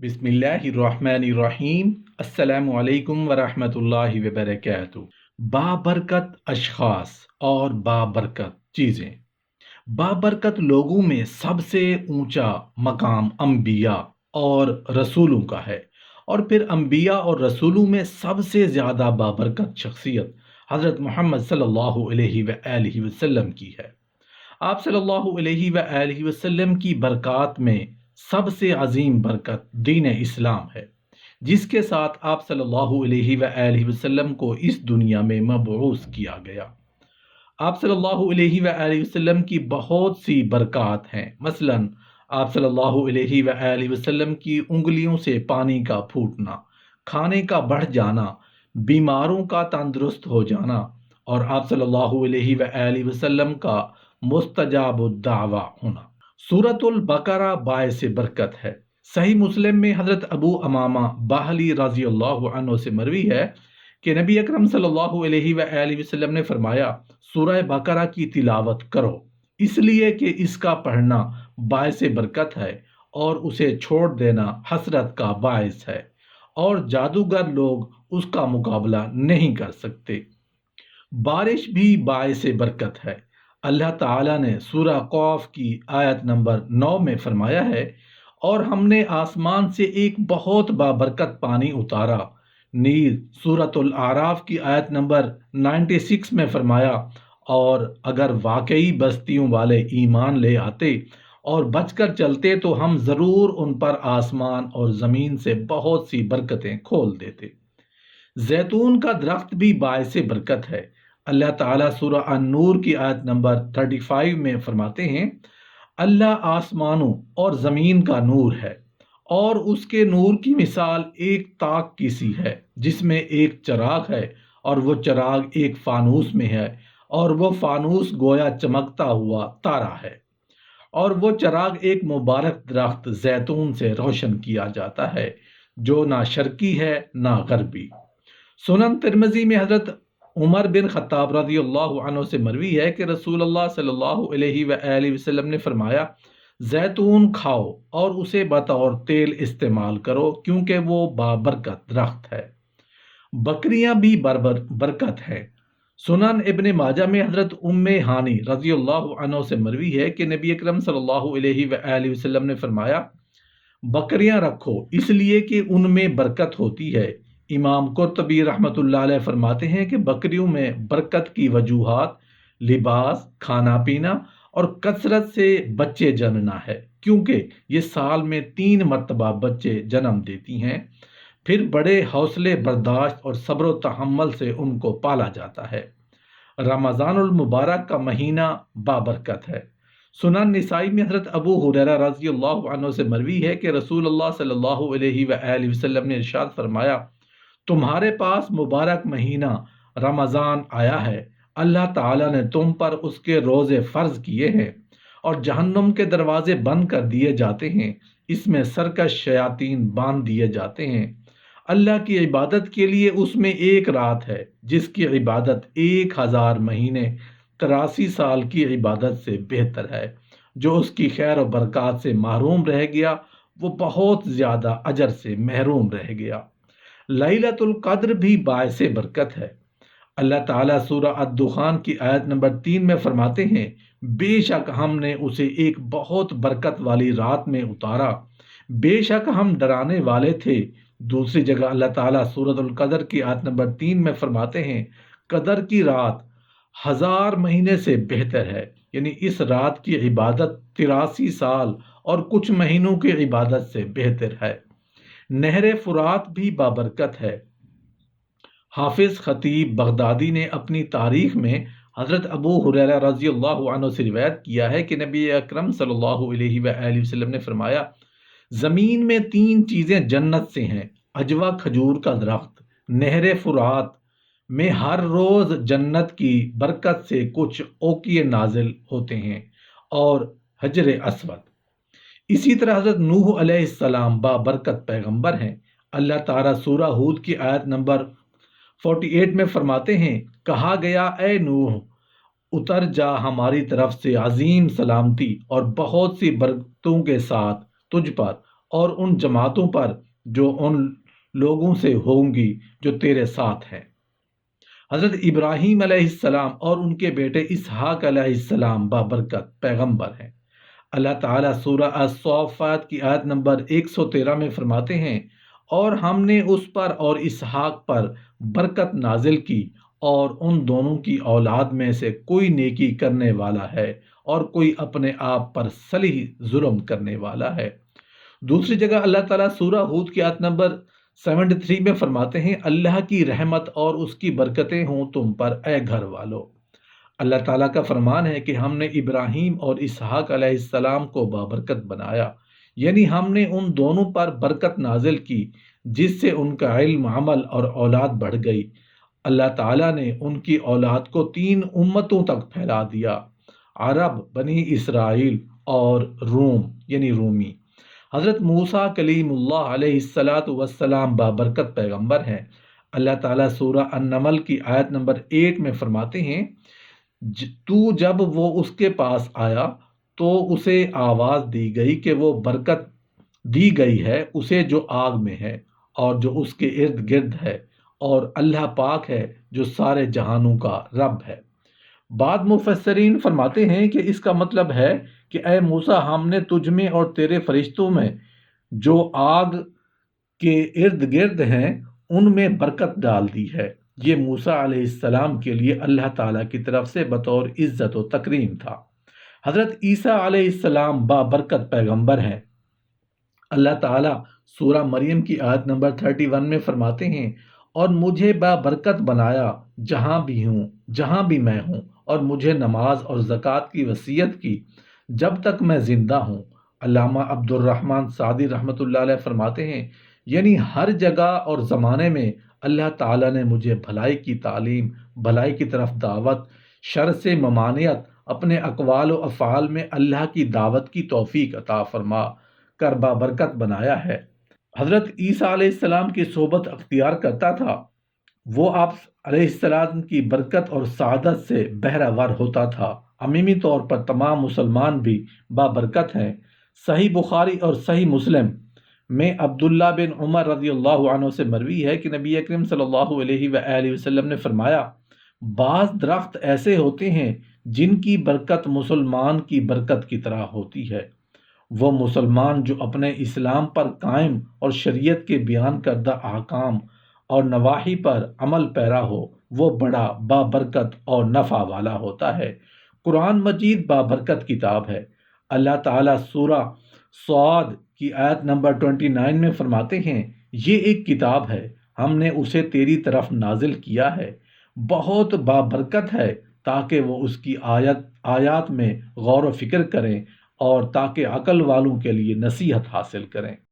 बिस्मिल्लाहिर्रहमानिर्रहीम। अस्सलाम वालेकुम वरहमतुल्लाहि वबरकातुहू। बाबरकत अशखास और बाबरकत चीज़ें। बाबरकत लोगों में सबसे ऊंचा मकाम अम्बिया और रसूलों का है, और फिर अम्बिया और रसूलों में सबसे ज़्यादा बाबरकत शख्सियत हज़रत मोहम्मद सल्लल्लाहु अलैहि वआलिहि वसल्लम की है। आप सल्लल्लाहु अलैहि वआलिहि वसल्लम की बरक़ात में सबसे अजीम बरकत दीन इस्लाम है, जिसके साथ आप सल्लल्लाहु अलैहि वआलिहि वसल्लम को इस दुनिया में मबऊस किया गया। आप सल्लल्लाहु अलैहि वआलिहि वसल्लम की बहुत सी बरक़ात हैं। मसलन आप सल्लल्लाहु अलैहि वआलिहि वसल्लम की उंगलियों से पानी का फूटना, खाने का बढ़ जाना, बीमारों का तंदुरुस्त हो जाना, और आप सल्लल्लाहु अलैहि वआलिहि वसल्लम का मुस्तजाबुद दावा होना। सूरतुल बकरा बायस बरकत है। सही मुस्लिम में हज़रत अबू अमामा बाहली रज़ी अल्लाहु अन्हु से मरवी है कि नबी अकरम सल्लल्लाहु अलैहि वआलिहि वसल्लम ने फरमाया, सूरह बकरा की तिलावत करो, इसलिए कि इसका पढ़ना बायस बरकत है और उसे छोड़ देना हसरत का बायस है, और जादूगर लोग उसका मुकाबला नहीं कर सकते। बारिश भी बायस बरकत है। अल्लाह ताला ने सूरह कौफ की आयत नंबर 9 में फरमाया है, और हमने आसमान से एक बहुत बाबरकत पानी उतारा। नील सूरतुल आराफ की आयत नंबर 96 में फरमाया, और अगर वाकई बस्तियों वाले ईमान ले आते और बचकर चलते तो हम ज़रूर उन पर आसमान और ज़मीन से बहुत सी बरकतें खोल देते। जैतून का दरख्त भी बायस बरकत है। अल्लाह ताला सूरह अन-नूर की आयत नंबर 35 में फरमाते हैं, अल्लाह आसमानों और ज़मीन का नूर है, और उसके नूर की मिसाल एक ताक की सी है जिसमें एक चराग है, और वो चराग एक फानूस में है, और वो फानूस गोया चमकता हुआ तारा है, और वो चराग एक मुबारक दरख्त जैतून से रोशन किया जाता है, जो ना शर्की है ना गरबी। सुनन तिरमिज़ी में हज़रत उमर बिन खत्ताब रज़ी अल्लाहु अन्हु से मरवी है कि रसूलुल्लाह सल्लल्लाहु अलैहि वआलिहि वसल्लम ने फरमाया, जैतून खाओ और उसे बतौर तेल इस्तेमाल करो, क्योंकि वो बाबरकत दरख्त है। बकरियां भी बरकत है। सुनन इब्न माजा में हज़रत उम्मे हानी रज़ी अल्लाहु अन्हु से मरवी है कि नबी अकरम सल्लल्लाहु अलैहि वआलिहि वसल्लम ने फरमाया, बकरियां रखो इसलिए कि उनमें बरकत होती है। इमाम कुर्तबी रहमतुल्लाह अलैह फरमाते हैं कि बकरियों में बरकत की वजूहात लिबास, खाना पीना और कसरत से बच्चे जनना है, क्योंकि ये साल में 3 मरतबा बच्चे जन्म देती हैं। फिर बड़े हौसले बर्दाश्त और सब्र तहम्मुल से उनको पाला जाता है। रमज़ानुल मुबारक का महीना बाबरकत है। सुनन निसाई में हज़रत अबू हुरैरा रज़ी अल्लाहु अन्हु से मरवी है कि रसूलुल्लाह सल्लल्लाहु अलैहि वआलिहि वसल्लम ने इरशाद फरमाया, तुम्हारे पास मुबारक महीना रमज़ान आया है। अल्लाह ताला ने तुम पर उसके रोज़े फ़र्ज किए हैं, और जहन्नुम के दरवाजे बंद कर दिए जाते हैं। इसमें सरकश शयातीन बांध दिए जाते हैं। अल्लाह की इबादत के लिए उसमें एक रात है जिसकी इबादत 1000 महीने 83 साल की इबादत से बेहतर है। जो उसकी खैर और बरकत से महरूम रह गया, वो बहुत ज़्यादा अजर से महरूम रह गया। लैलतुल कद्र भी बायसे बरकत है। अल्लाह ताला सूरह अद-दुखान की आयत नंबर 3 में फरमाते हैं, बेशक हमने उसे एक बहुत बरकत वाली रात में उतारा, बेशक हम डराने वाले थे। दूसरी जगह अल्लाह ताला सूरतुल कद्र की आयत नंबर 3 में फरमाते हैं, कदर की रात 1000 महीने से बेहतर है, यानी इस रात की इबादत 83 साल और कुछ महीनों की इबादत से बेहतर है। नहर फुरात भी बाबरकत है। हाफिज खतीब बगदादी ने अपनी तारीख में हज़रत अबू हुरैरा रज़ी अल्लाहु अन्हु से रिवायत किया है कि नबी अकरम सल्लल्लाहु अलैहि वआलिहि वसल्लम ने फरमाया, ज़मीन में 3 चीज़ें जन्नत से हैं, अजवा खजूर का दरख्त, नहर फुरात में हर रोज़ जन्नत की बरकत से कुछ ओकिए नाजिल होते हैं, और हजर अस्वद। इसी तरह हज़रत नूह अलैहिस्सलाम बाबरकत पैगंबर हैं। अल्लाह ताला सूरह हूद की आयत नंबर 48 में फरमाते हैं, कहा गया ए नूह उतर जा हमारी तरफ से अजीम सलामती और बहुत सी बरकतों के साथ तुझ पर اور ان جماعتوں پر جو ان لوگوں سے ہوں گی جو تیرے ساتھ ہیں۔ حضرت ابراہیم علیہ السلام اور ان کے بیٹے اسحاق علیہ السلام بابرکت پیغمبر ہیں۔ اللہ تعالیٰ سورہ الصافات کی آیت نمبر 113 میں فرماتے ہیں، اور ہم نے اس پر اور اسحاق پر برکت نازل کی، اور ان دونوں کی اولاد میں سے کوئی نیکی کرنے والا ہے اور کوئی اپنے آپ پر صلیح ظلم کرنے والا ہے۔ دوسری جگہ اللہ تعالیٰ سورہ ہود کی آیت نمبر 73 میں فرماتے ہیں، اللہ کی رحمت اور اس کی برکتیں ہوں تم پر اے گھر والو۔ اللہ تعالیٰ کا فرمان ہے کہ ہم نے ابراہیم اور اسحاق علیہ السلام کو بابرکت بنایا، یعنی ہم نے ان دونوں پر برکت نازل کی جس سے ان کا علم، عمل اور اولاد بڑھ گئی۔ اللہ تعالیٰ نے ان کی اولاد کو 3 امتوں تک پھیلا دیا، عرب، بنی اسرائیل اور روم یعنی رومی۔ حضرت موسیٰ کلیم اللہ علیہ السلام بابرکت پیغمبر ہیں۔ اللہ تعالیٰ سورہ النمل کی آیت نمبر 8 میں فرماتے ہیں، تو جب وہ اس کے پاس آیا تو اسے آواز دی گئی کہ وہ برکت دی گئی ہے اسے جو آگ میں ہے اور جو اس کے ارد گرد ہے، اور اللہ پاک ہے جو سارے جہانوں کا رب ہے۔ بعض مفسرین فرماتے ہیں کہ اس کا مطلب ہے کہ اے موسیٰ، ہم نے تجھ میں اور تیرے فرشتوں میں جو آگ کے ارد گرد ہیں ان میں برکت ڈال دی ہے۔ یہ موسیٰ علیہ السلام کے لیے اللہ تعالیٰ کی طرف سے بطور عزت و تکریم تھا۔ حضرت عیسیٰ علیہ السلام بابرکت پیغمبر ہیں۔ اللہ تعالیٰ سورہ مریم کی آیت نمبر 31 میں فرماتے ہیں، اور مجھے بابرکت بنایا جہاں بھی ہوں، جہاں بھی میں ہوں، اور مجھے نماز اور زکوٰۃ کی وصیت کی جب تک میں زندہ ہوں۔ علامہ عبد الرحمن سعدی رحمۃ اللہ علیہ فرماتے ہیں، یعنی ہر جگہ اور زمانے میں اللہ تعالیٰ نے مجھے بھلائی کی تعلیم، بھلائی کی طرف دعوت، شر سے ممانعت، اپنے اقوال و افعال میں اللہ کی دعوت کی توفیق عطا فرما کر بابرکت بنایا ہے۔ حضرت عیسیٰ علیہ السلام کی صحبت اختیار کرتا تھا، وہ آپ علیہ السلام کی برکت اور سعادت سے بہرہ ور ہوتا تھا۔ عمومی طور پر تمام مسلمان بھی بابرکت ہیں۔ صحیح بخاری اور صحیح مسلم میں عبداللہ بن عمر رضی اللہ عنہ سے مروی ہے کہ نبی اکرم صلی اللہ علیہ وآلہ وسلم نے فرمایا، بعض درخت ایسے ہوتے ہیں جن کی برکت مسلمان کی برکت کی طرح ہوتی ہے۔ وہ مسلمان جو اپنے اسلام پر قائم اور شریعت کے بیان کردہ احکام اور نواہی پر عمل پیرا ہو، وہ بڑا بابرکت اور نفع والا ہوتا ہے۔ قرآن مجید بابرکت کتاب ہے۔ اللہ تعالیٰ سورہ صاد کی آیت نمبر 29 میں فرماتے ہیں، یہ ایک کتاب ہے، ہم نے اسے تیری طرف نازل کیا ہے، بہت بابرکت ہے، تاکہ وہ اس کی آیات میں غور و فکر کریں اور تاکہ عقل والوں کے لیے نصیحت حاصل کریں۔